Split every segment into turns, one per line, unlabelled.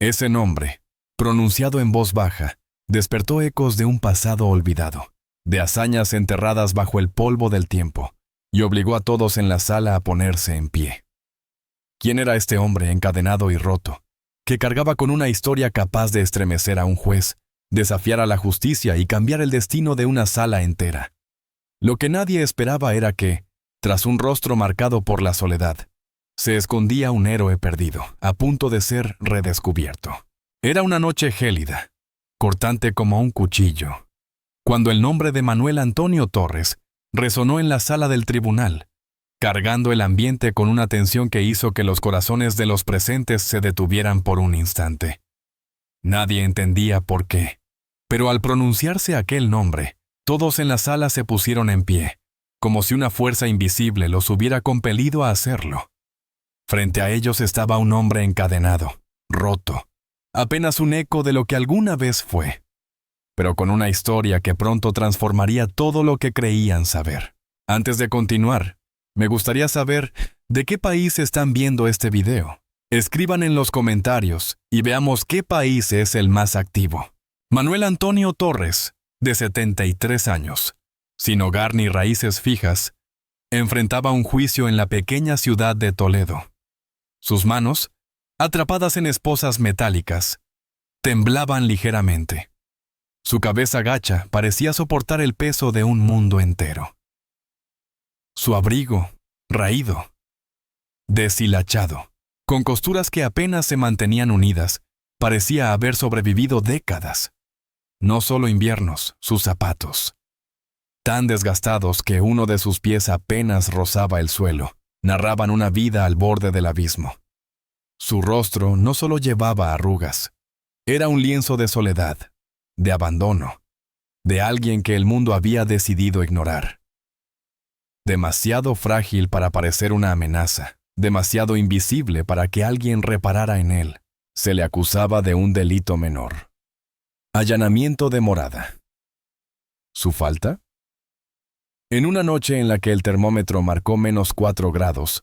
Ese nombre, pronunciado en voz baja, despertó ecos de un pasado olvidado, de hazañas enterradas bajo el polvo del tiempo, y obligó a todos en la sala a ponerse en pie. ¿Quién era este hombre encadenado y roto, que cargaba con una historia capaz de estremecer a un juez, desafiar a la justicia y cambiar el destino de una sala entera? Lo que nadie esperaba era que, tras un rostro marcado por la soledad, se escondía un héroe perdido, a punto de ser redescubierto. Era una noche gélida, cortante como un cuchillo, cuando el nombre de Manuel Antonio Torres resonó en la sala del tribunal, cargando el ambiente con una tensión que hizo que los corazones de los presentes se detuvieran por un instante. Nadie entendía por qué, pero al pronunciarse aquel nombre, todos en la sala se pusieron en pie, como si una fuerza invisible los hubiera compelido a hacerlo. Frente a ellos estaba un hombre encadenado, roto, apenas un eco de lo que alguna vez fue, pero con una historia que pronto transformaría todo lo que creían saber. Antes de continuar, me gustaría saber de qué país están viendo este video. Escriban en los comentarios y veamos qué país es el más activo. Manuel Antonio Torres, de 73 años, sin hogar ni raíces fijas, enfrentaba un juicio en la pequeña ciudad de Toledo. Sus manos, atrapadas en esposas metálicas, temblaban ligeramente. Su cabeza gacha parecía soportar el peso de un mundo entero. Su abrigo, raído, deshilachado, con costuras que apenas se mantenían unidas, parecía haber sobrevivido décadas. No solo inviernos, sus zapatos, tan desgastados que uno de sus pies apenas rozaba el suelo, narraban una vida al borde del abismo. Su rostro no solo llevaba arrugas, era un lienzo de soledad, de abandono, de alguien que el mundo había decidido ignorar. Demasiado frágil para parecer una amenaza, demasiado invisible para que alguien reparara en él, se le acusaba de un delito menor. Allanamiento de morada. ¿Su falta? En una noche en la que el termómetro marcó -4 grados,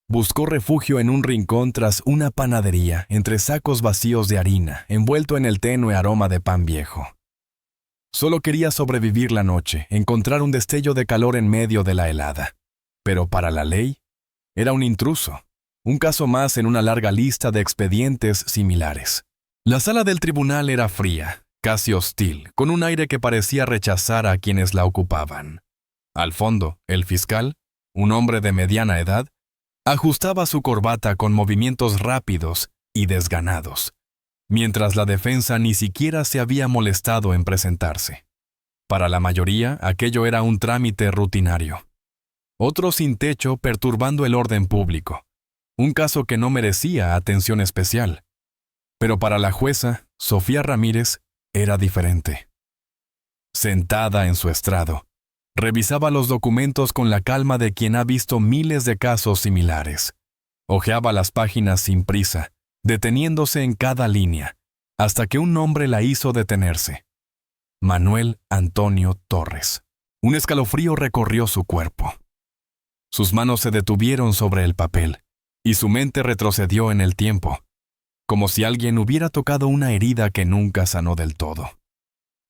buscó refugio en un rincón tras una panadería entre sacos vacíos de harina, envuelto en el tenue aroma de pan viejo. Solo quería sobrevivir la noche, encontrar un destello de calor en medio de la helada. Pero para la ley, era un intruso, un caso más en una larga lista de expedientes similares. La sala del tribunal era fría, casi hostil, con un aire que parecía rechazar a quienes la ocupaban. Al fondo, el fiscal, un hombre de mediana edad, ajustaba su corbata con movimientos rápidos y desganados, mientras la defensa ni siquiera se había molestado en presentarse. Para la mayoría, aquello era un trámite rutinario. Otro sin techo perturbando el orden público, un caso que no merecía atención especial. Pero para la jueza, Sofía Ramírez, era diferente. Sentada en su estrado, revisaba los documentos con la calma de quien ha visto miles de casos similares. Hojeaba las páginas sin prisa, deteniéndose en cada línea, hasta que un nombre la hizo detenerse. Manuel Antonio Torres. Un escalofrío recorrió su cuerpo. Sus manos se detuvieron sobre el papel, y su mente retrocedió en el tiempo, como si alguien hubiera tocado una herida que nunca sanó del todo.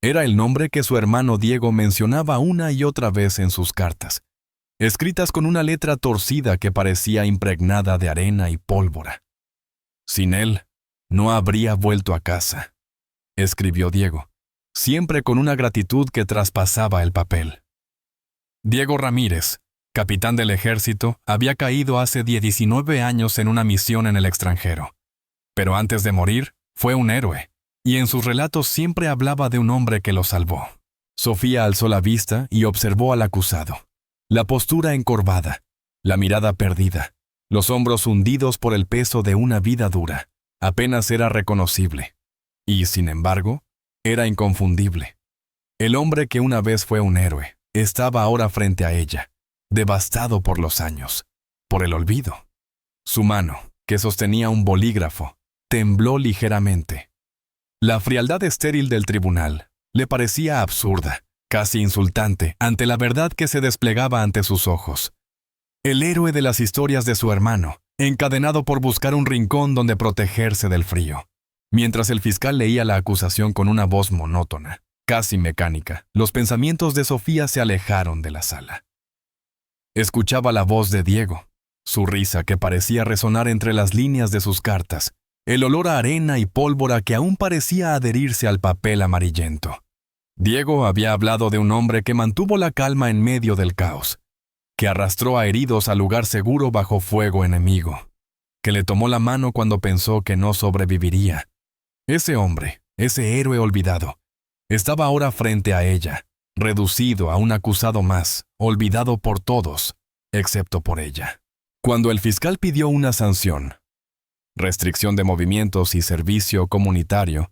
Era el nombre que su hermano Diego mencionaba una y otra vez en sus cartas, escritas con una letra torcida que parecía impregnada de arena y pólvora. Sin él, no habría vuelto a casa, escribió Diego, siempre con una gratitud que traspasaba el papel. Diego Ramírez, capitán del ejército, había caído hace 19 años en una misión en el extranjero. Pero antes de morir, fue un héroe, y en sus relatos siempre hablaba de un hombre que lo salvó. Sofía alzó la vista y observó al acusado. La postura encorvada, la mirada perdida, los hombros hundidos por el peso de una vida dura, apenas era reconocible. Y, sin embargo, era inconfundible. El hombre que una vez fue un héroe, estaba ahora frente a ella, devastado por los años, por el olvido. Su mano, que sostenía un bolígrafo, tembló ligeramente. La frialdad estéril del tribunal le parecía absurda, casi insultante, ante la verdad que se desplegaba ante sus ojos. El héroe de las historias de su hermano, encadenado por buscar un rincón donde protegerse del frío. Mientras el fiscal leía la acusación con una voz monótona, casi mecánica, los pensamientos de Sofía se alejaron de la sala. Escuchaba la voz de Diego, su risa que parecía resonar entre las líneas de sus cartas, el olor a arena y pólvora que aún parecía adherirse al papel amarillento. Diego había hablado de un hombre que mantuvo la calma en medio del caos, que arrastró a heridos al lugar seguro bajo fuego enemigo, que le tomó la mano cuando pensó que no sobreviviría. Ese hombre, ese héroe olvidado, estaba ahora frente a ella, reducido a un acusado más, olvidado por todos, excepto por ella. Cuando el fiscal pidió una sanción, restricción de movimientos y servicio comunitario,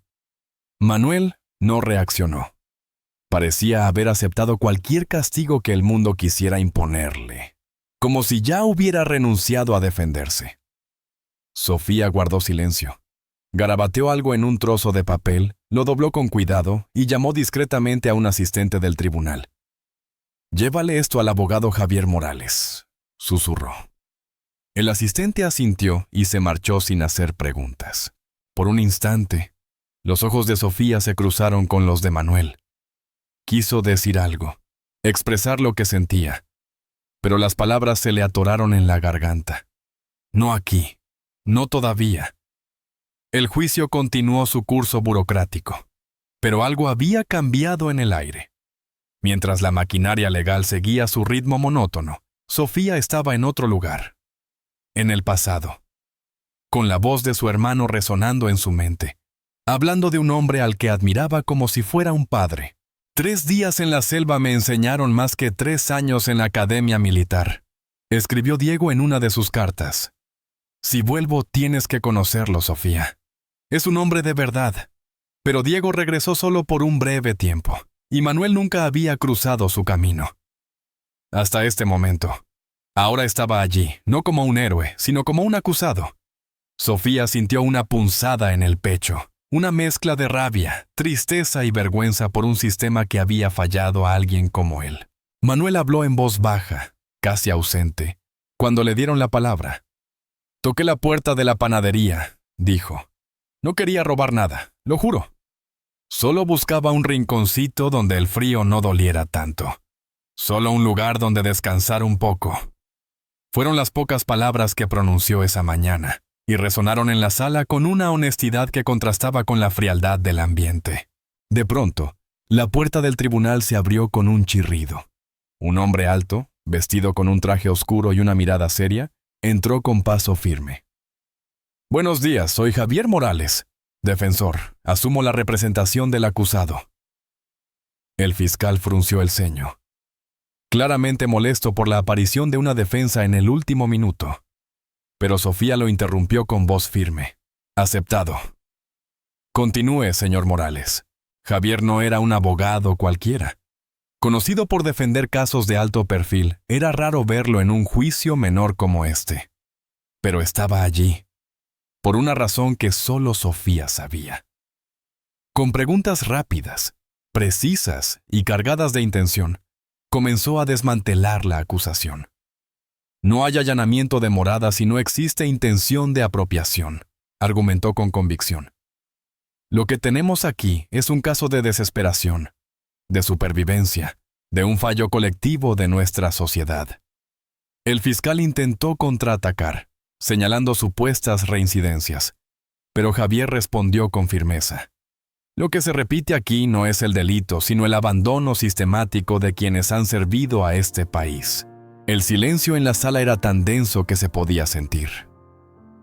Manuel no reaccionó. Parecía haber aceptado cualquier castigo que el mundo quisiera imponerle, como si ya hubiera renunciado a defenderse. Sofía guardó silencio. Garabateó algo en un trozo de papel, lo dobló con cuidado y llamó discretamente a un asistente del tribunal. «Llévale esto al abogado Javier Morales», susurró. El asistente asintió y se marchó sin hacer preguntas. Por un instante, los ojos de Sofía se cruzaron con los de Manuel. Quiso decir algo, expresar lo que sentía, pero las palabras se le atoraron en la garganta. No aquí, no todavía. El juicio continuó su curso burocrático, pero algo había cambiado en el aire. Mientras la maquinaria legal seguía su ritmo monótono, Sofía estaba en otro lugar, en el pasado, con la voz de su hermano resonando en su mente, hablando de un hombre al que admiraba como si fuera un padre. 3 días en la selva me enseñaron más que 3 años en la academia militar, escribió Diego en una de sus cartas. Si vuelvo, tienes que conocerlo, Sofía. Es un hombre de verdad. Pero Diego regresó solo por un breve tiempo, y Manuel nunca había cruzado su camino. Hasta este momento. Ahora estaba allí, no como un héroe, sino como un acusado. Sofía sintió una punzada en el pecho. Una mezcla de rabia, tristeza y vergüenza por un sistema que había fallado a alguien como él. Manuel habló en voz baja, casi ausente, cuando le dieron la palabra. Toqué la puerta de la panadería, dijo. No quería robar nada, lo juro. Solo buscaba un rinconcito donde el frío no doliera tanto. Solo un lugar donde descansar un poco. Fueron las pocas palabras que pronunció esa mañana, y resonaron en la sala con una honestidad que contrastaba con la frialdad del ambiente. De pronto, la puerta del tribunal se abrió con un chirrido. Un hombre alto, vestido con un traje oscuro y una mirada seria, entró con paso firme. Buenos días, soy Javier Morales, defensor. Asumo la representación del acusado. El fiscal frunció el ceño, claramente molesto por la aparición de una defensa en el último minuto. Pero Sofía lo interrumpió con voz firme. Aceptado. Continúe, señor Morales. Javier no era un abogado cualquiera. Conocido por defender casos de alto perfil, era raro verlo en un juicio menor como este. Pero estaba allí, por una razón que solo Sofía sabía. Con preguntas rápidas, precisas y cargadas de intención, comenzó a desmantelar la acusación. No hay allanamiento de morada si no existe intención de apropiación, argumentó con convicción. Lo que tenemos aquí es un caso de desesperación, de supervivencia, de un fallo colectivo de nuestra sociedad. El fiscal intentó contraatacar, señalando supuestas reincidencias, pero Javier respondió con firmeza. Lo que se repite aquí no es el delito, sino el abandono sistemático de quienes han servido a este país. El silencio en la sala era tan denso que se podía sentir.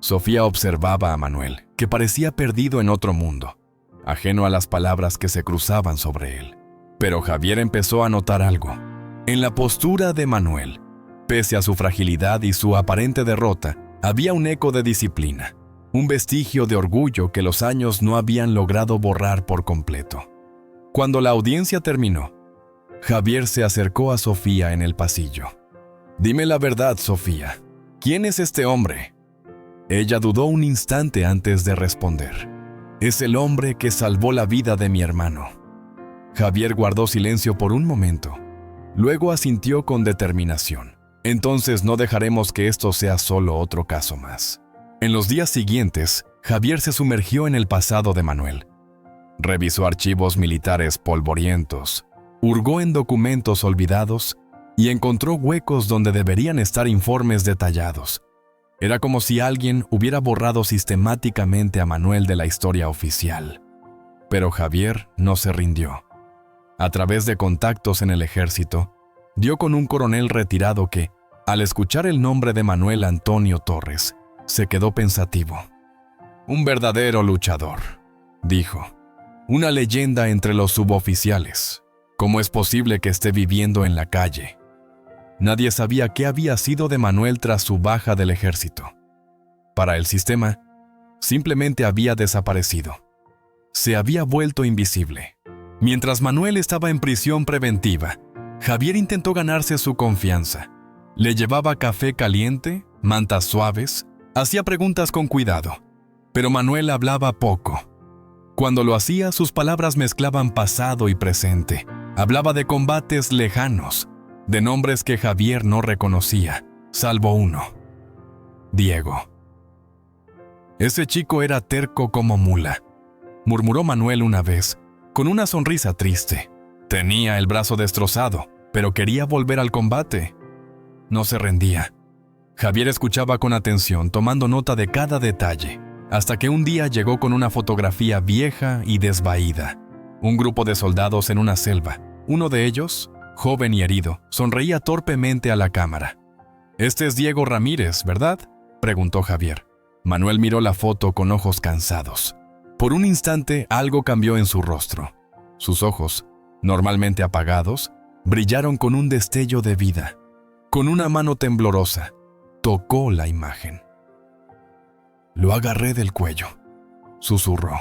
Sofía observaba a Manuel, que parecía perdido en otro mundo, ajeno a las palabras que se cruzaban sobre él. Pero Javier empezó a notar algo. En la postura de Manuel, pese a su fragilidad y su aparente derrota, había un eco de disciplina, un vestigio de orgullo que los años no habían logrado borrar por completo. Cuando la audiencia terminó, Javier se acercó a Sofía en el pasillo. «Dime la verdad, Sofía. ¿Quién es este hombre?» Ella dudó un instante antes de responder. «Es el hombre que salvó la vida de mi hermano». Javier guardó silencio por un momento. Luego asintió con determinación. «Entonces no dejaremos que esto sea solo otro caso más». En los días siguientes, Javier se sumergió en el pasado de Manuel. Revisó archivos militares polvorientos, hurgó en documentos olvidados y encontró huecos donde deberían estar informes detallados. Era como si alguien hubiera borrado sistemáticamente a Manuel de la historia oficial. Pero Javier no se rindió. A través de contactos en el ejército, dio con un coronel retirado que, al escuchar el nombre de Manuel Antonio Torres, se quedó pensativo. Un verdadero luchador, dijo. Una leyenda entre los suboficiales. ¿Cómo es posible que esté viviendo en la calle? Nadie sabía qué había sido de Manuel tras su baja del ejército. Para el sistema, simplemente había desaparecido. Se había vuelto invisible. Mientras Manuel estaba en prisión preventiva, Javier intentó ganarse su confianza. Le llevaba café caliente, mantas suaves, hacía preguntas con cuidado, pero Manuel hablaba poco. Cuando lo hacía, sus palabras mezclaban pasado y presente. Hablaba de combates lejanos, de nombres que Javier no reconocía, salvo uno: Diego. Ese chico era terco como mula, murmuró Manuel una vez, con una sonrisa triste. Tenía el brazo destrozado, pero quería volver al combate. No se rendía. Javier escuchaba con atención, tomando nota de cada detalle, hasta que un día llegó con una fotografía vieja y desvaída. Un grupo de soldados en una selva. Uno de ellos, joven y herido, sonreía torpemente a la cámara. «Este es Diego Ramírez, ¿verdad?», preguntó Javier. Manuel miró la foto con ojos cansados. Por un instante algo cambió en su rostro. Sus ojos, normalmente apagados, brillaron con un destello de vida. Con una mano temblorosa, tocó la imagen. «Lo agarré del cuello», susurró.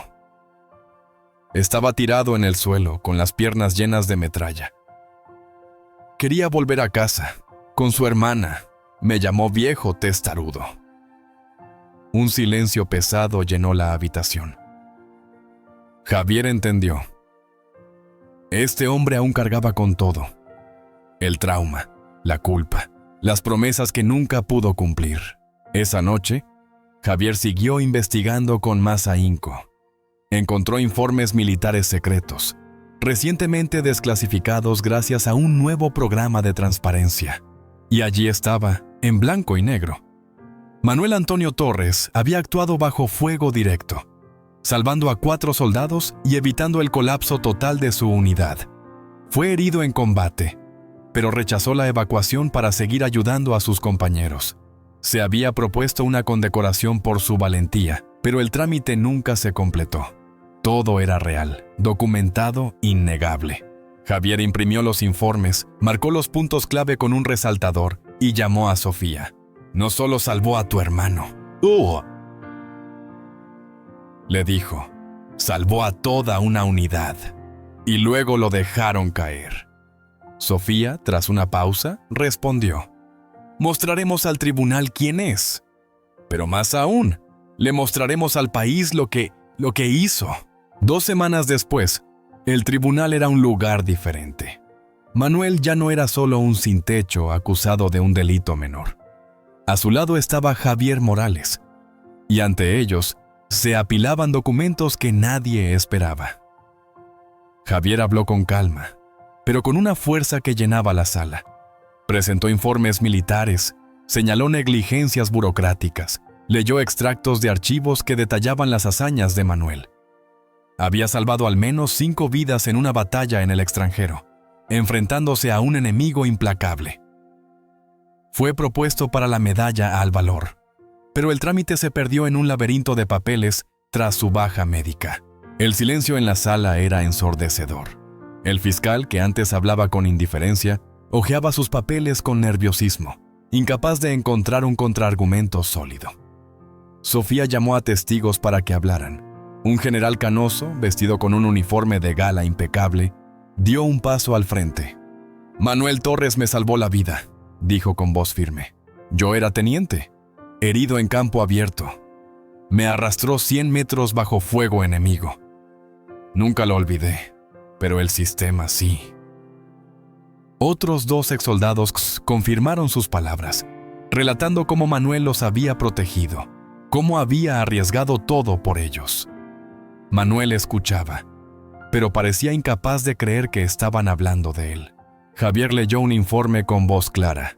Estaba tirado en el suelo, con las piernas llenas de metralla. Quería volver a casa, con su hermana. Me llamó viejo testarudo. Un silencio pesado llenó la habitación. Javier entendió. Este hombre aún cargaba con todo. El trauma, la culpa, las promesas que nunca pudo cumplir. Esa noche, Javier siguió investigando con más ahínco. Encontró informes militares secretos, recientemente desclasificados gracias a un nuevo programa de transparencia. Y allí estaba, en blanco y negro. Manuel Antonio Torres había actuado bajo fuego directo, salvando a 4 soldados y evitando el colapso total de su unidad. Fue herido en combate, pero rechazó la evacuación para seguir ayudando a sus compañeros. Se había propuesto una condecoración por su valentía, pero el trámite nunca se completó. Todo era real, documentado, innegable. Javier imprimió los informes, marcó los puntos clave con un resaltador y llamó a Sofía. «No solo salvó a tu hermano, le dijo, salvó a toda una unidad». Y luego lo dejaron caer. Sofía, tras una pausa, respondió: «Mostraremos al tribunal quién es. Pero más aún, le mostraremos al país lo que hizo». 2 semanas después, el tribunal era un lugar diferente. Manuel ya no era solo un sin techo acusado de un delito menor. A su lado estaba Javier Morales, y ante ellos se apilaban documentos que nadie esperaba. Javier habló con calma, pero con una fuerza que llenaba la sala. Presentó informes militares, señaló negligencias burocráticas, leyó extractos de archivos que detallaban las hazañas de Manuel. Había salvado al menos 5 vidas en una batalla en el extranjero, enfrentándose a un enemigo implacable. Fue propuesto para la medalla al valor, pero el trámite se perdió en un laberinto de papeles tras su baja médica. El silencio en la sala era ensordecedor. El fiscal, que antes hablaba con indiferencia, hojeaba sus papeles con nerviosismo, incapaz de encontrar un contraargumento sólido. Sofía llamó a testigos para que hablaran. Un general canoso, vestido con un uniforme de gala impecable, dio un paso al frente. «Manuel Torres me salvó la vida», dijo con voz firme. «Yo era teniente, herido en campo abierto. Me arrastró 100 metros bajo fuego enemigo. Nunca lo olvidé, pero el sistema sí». Otros 2 exsoldados confirmaron sus palabras, relatando cómo Manuel los había protegido, cómo había arriesgado todo por ellos. Manuel escuchaba, pero parecía incapaz de creer que estaban hablando de él. Javier leyó un informe con voz clara.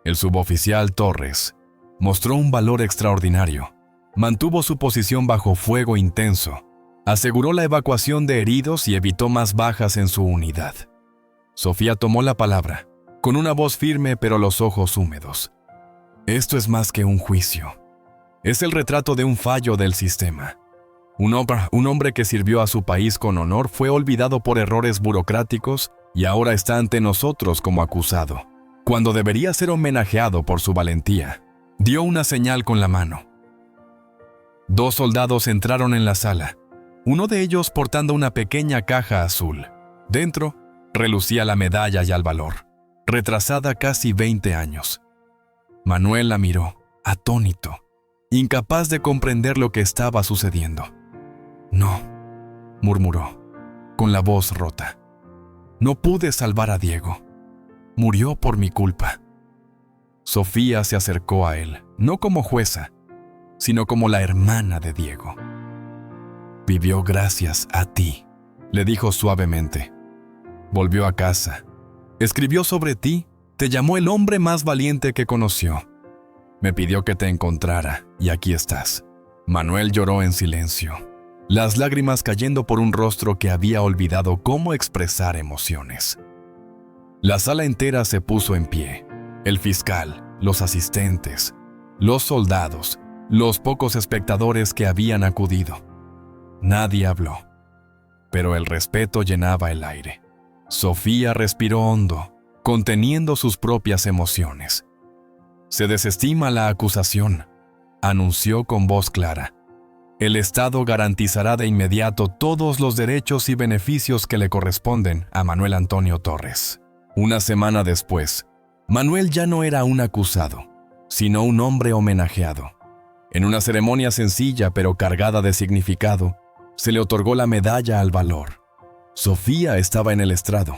El suboficial Torres mostró un valor extraordinario. Mantuvo su posición bajo fuego intenso, aseguró la evacuación de heridos y evitó más bajas en su unidad. Sofía tomó la palabra, con una voz firme pero los ojos húmedos. Esto es más que un juicio. Es el retrato de un fallo del sistema. Un hombre que sirvió a su país con honor fue olvidado por errores burocráticos y ahora está ante nosotros como acusado, cuando debería ser homenajeado por su valentía. Dio una señal con la mano. 2 soldados entraron en la sala, uno de ellos portando una pequeña caja azul. Dentro, relucía la medalla y al valor, retrasada casi 20 años. Manuel la miró, atónito, incapaz de comprender lo que estaba sucediendo. «No», murmuró, con la voz rota. «No pude salvar a Diego. Murió por mi culpa». Sofía se acercó a él, no como jueza, sino como la hermana de Diego. «Vivió gracias a ti», le dijo suavemente. «Volvió a casa. Escribió sobre ti, te llamó el hombre más valiente que conoció. Me pidió que te encontrara, y aquí estás». Manuel lloró en silencio, las lágrimas cayendo por un rostro que había olvidado cómo expresar emociones. La sala entera se puso en pie. El fiscal, los asistentes, los soldados, los pocos espectadores que habían acudido. Nadie habló, pero el respeto llenaba el aire. Sofía respiró hondo, conteniendo sus propias emociones. «Se desestima la acusación», anunció con voz clara. «El Estado garantizará de inmediato todos los derechos y beneficios que le corresponden a Manuel Antonio Torres». Una semana después, Manuel ya no era un acusado, sino un hombre homenajeado. En una ceremonia sencilla pero cargada de significado, se le otorgó la medalla al valor. Sofía estaba en el estrado,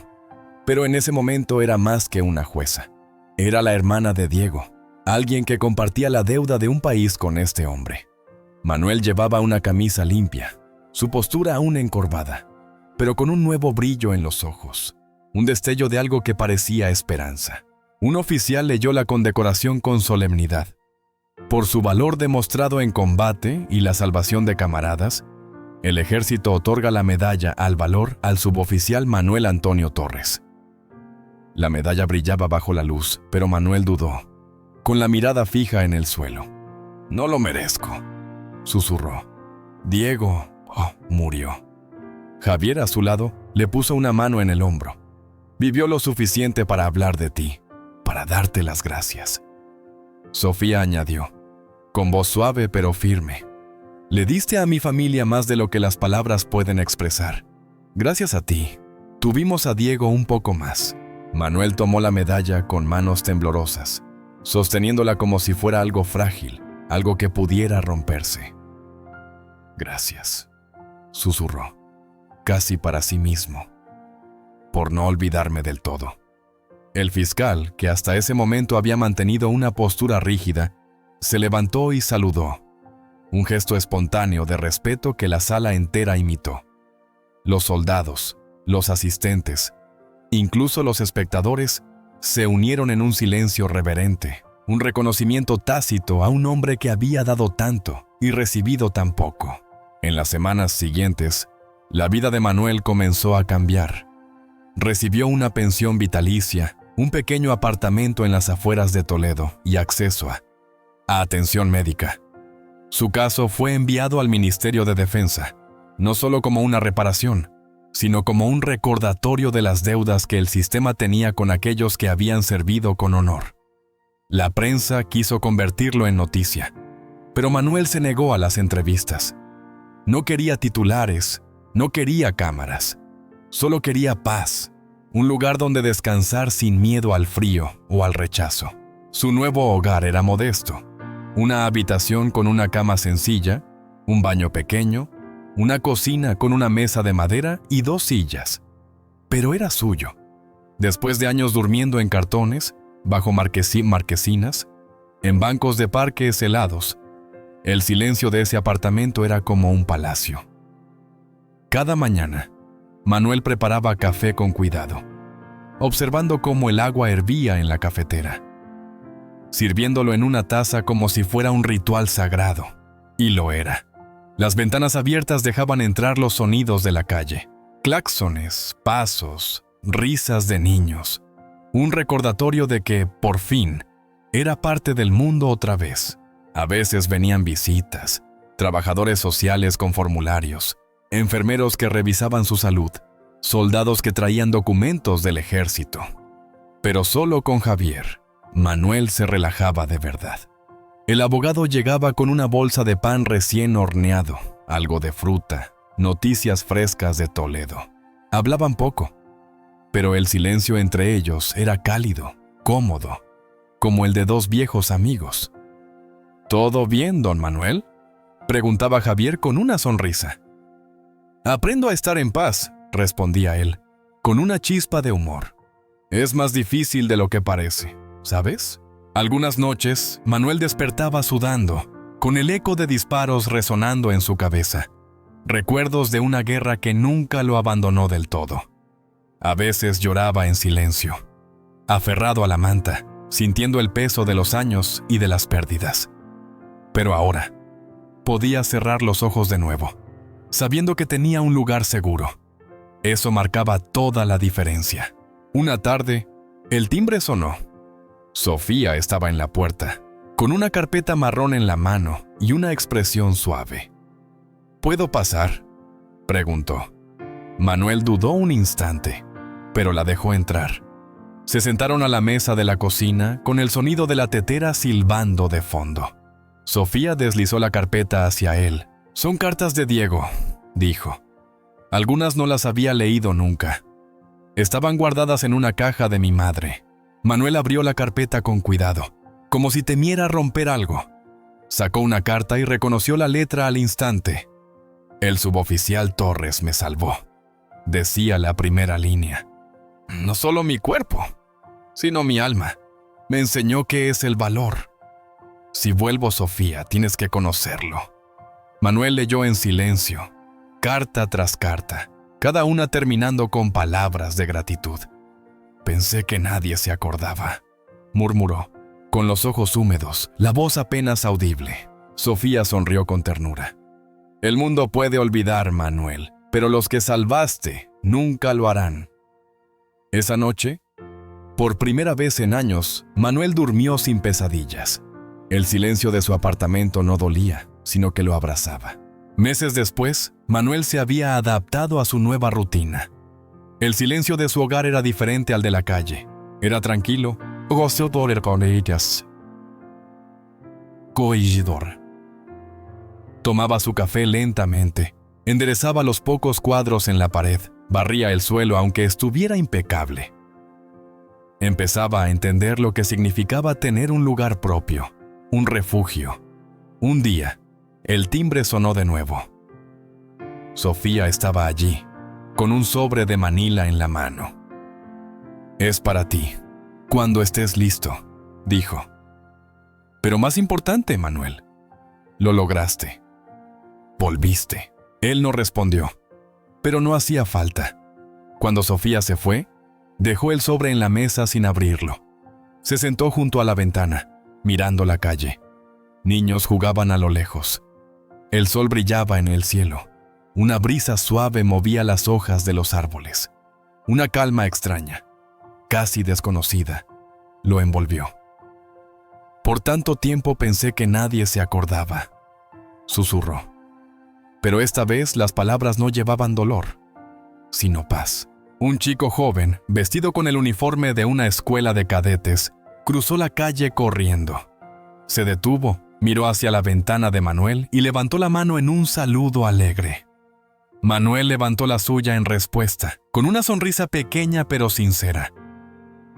pero en ese momento era más que una jueza. Era la hermana de Diego, alguien que compartía la deuda de un país con este hombre. Manuel llevaba una camisa limpia, su postura aún encorvada, pero con un nuevo brillo en los ojos, un destello de algo que parecía esperanza. Un oficial leyó la condecoración con solemnidad. Por su valor demostrado en combate y la salvación de camaradas, el ejército otorga la medalla al valor al suboficial Manuel Antonio Torres. La medalla brillaba bajo la luz, pero Manuel dudó, con la mirada fija en el suelo. «No lo merezco», susurró. «Diego, murió». Javier, a su lado, le puso una mano en el hombro. «Vivió lo suficiente para hablar de ti, para darte las gracias». Sofía añadió, con voz suave pero firme: «Le diste a mi familia más de lo que las palabras pueden expresar. Gracias a ti, tuvimos a Diego un poco más». Manuel tomó la medalla con manos temblorosas, sosteniéndola como si fuera algo frágil, algo que pudiera romperse. «Gracias», susurró, casi para sí mismo, «por no olvidarme del todo». El fiscal, que hasta ese momento había mantenido una postura rígida, se levantó y saludó, un gesto espontáneo de respeto que la sala entera imitó. Los soldados, los asistentes, incluso los espectadores, se unieron en un silencio reverente, un reconocimiento tácito a un hombre que había dado tanto y recibido tan poco. En las semanas siguientes, la vida de Manuel comenzó a cambiar. Recibió una pensión vitalicia, un pequeño apartamento en las afueras de Toledo y acceso a atención médica. Su caso fue enviado al Ministerio de Defensa, no solo como una reparación, sino como un recordatorio de las deudas que el sistema tenía con aquellos que habían servido con honor. La prensa quiso convertirlo en noticia, pero Manuel se negó a las entrevistas. No quería titulares, no quería cámaras, solo quería paz, un lugar donde descansar sin miedo al frío o al rechazo. Su nuevo hogar era modesto, una habitación con una cama sencilla, un baño pequeño, una cocina con una mesa de madera y 2 sillas. Pero era suyo. Después de años durmiendo en cartones, bajo marquesinas, en bancos de parques helados, El silencio de ese apartamento era como un palacio. Cada mañana, Manuel preparaba café con cuidado, observando cómo el agua hervía en la cafetera, sirviéndolo en una taza como si fuera un ritual sagrado. Y lo era. Las ventanas abiertas dejaban entrar los sonidos de la calle. Claxones, pasos, risas de niños. Un recordatorio de que, por fin, era parte del mundo otra vez. A veces venían visitas, trabajadores sociales con formularios, enfermeros que revisaban su salud, soldados que traían documentos del ejército. Pero solo con Javier, Manuel se relajaba de verdad. El abogado llegaba con una bolsa de pan recién horneado, algo de fruta, noticias frescas de Toledo. Hablaban poco, pero el silencio entre ellos era cálido, cómodo, como el de dos viejos amigos. ¿Todo bien, don Manuel?, preguntaba Javier con una sonrisa. Aprendo a estar en paz, respondía él, con una chispa de humor. Es más difícil de lo que parece, ¿sabes? Algunas noches, Manuel despertaba sudando, con el eco de disparos resonando en su cabeza. Recuerdos de una guerra que nunca lo abandonó del todo. A veces lloraba en silencio, aferrado a la manta, sintiendo el peso de los años y de las pérdidas. Pero ahora, podía cerrar los ojos de nuevo, sabiendo que tenía un lugar seguro. Eso marcaba toda la diferencia. Una tarde, el timbre sonó. Sofía estaba en la puerta, con una carpeta marrón en la mano y una expresión suave. ¿Puedo pasar?, preguntó. Manuel dudó un instante, pero la dejó entrar. Se sentaron a la mesa de la cocina con el sonido de la tetera silbando de fondo. Sofía deslizó la carpeta hacia él. «Son cartas de Diego», dijo. Algunas no las había leído nunca. Estaban guardadas en una caja de mi madre. Manuel abrió la carpeta con cuidado, como si temiera romper algo. Sacó una carta y reconoció la letra al instante. «El suboficial Torres me salvó», decía la primera línea. «No solo mi cuerpo, sino mi alma. Me enseñó qué es el valor. Si vuelvo, Sofía, tienes que conocerlo». Manuel leyó en silencio, carta tras carta, cada una terminando con palabras de gratitud. «Pensé que nadie se acordaba», murmuró, con los ojos húmedos, la voz apenas audible. Sofía sonrió con ternura. «El mundo puede olvidar, Manuel, pero los que salvaste nunca lo harán». Esa noche, por primera vez en años, Manuel durmió sin pesadillas. El silencio de su apartamento no dolía, sino que lo abrazaba. Meses después, Manuel se había adaptado a su nueva rutina. El silencio de su hogar era diferente al de la calle. Era tranquilo, gozador con ellas. Coigidor. Tomaba su café lentamente, enderezaba los pocos cuadros en la pared, barría el suelo aunque estuviera impecable. Empezaba a entender lo que significaba tener un lugar propio, un refugio. Un día, el timbre sonó de nuevo. Sofía estaba allí, con un sobre de Manila en la mano. «Es para ti, cuando estés listo», dijo. «Pero más importante, Manuel, lo lograste. Volviste». Él no respondió, pero no hacía falta. Cuando Sofía se fue, dejó el sobre en la mesa sin abrirlo. Se sentó junto a la ventana, mirando la calle. Niños jugaban a lo lejos. El sol brillaba en el cielo. Una brisa suave movía las hojas de los árboles. Una calma extraña, casi desconocida, lo envolvió. «Por tanto tiempo pensé que nadie se acordaba», susurró. Pero esta vez las palabras no llevaban dolor, sino paz. Un chico joven, vestido con el uniforme de una escuela de cadetes, cruzó la calle corriendo. Se detuvo, miró hacia la ventana de Manuel y levantó la mano en un saludo alegre. Manuel levantó la suya en respuesta, con una sonrisa pequeña pero sincera.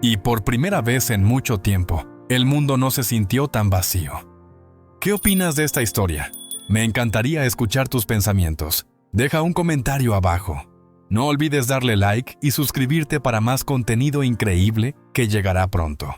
Y por primera vez en mucho tiempo, el mundo no se sintió tan vacío. ¿Qué opinas de esta historia? Me encantaría escuchar tus pensamientos. Deja un comentario abajo. No olvides darle like y suscribirte para más contenido increíble que llegará pronto.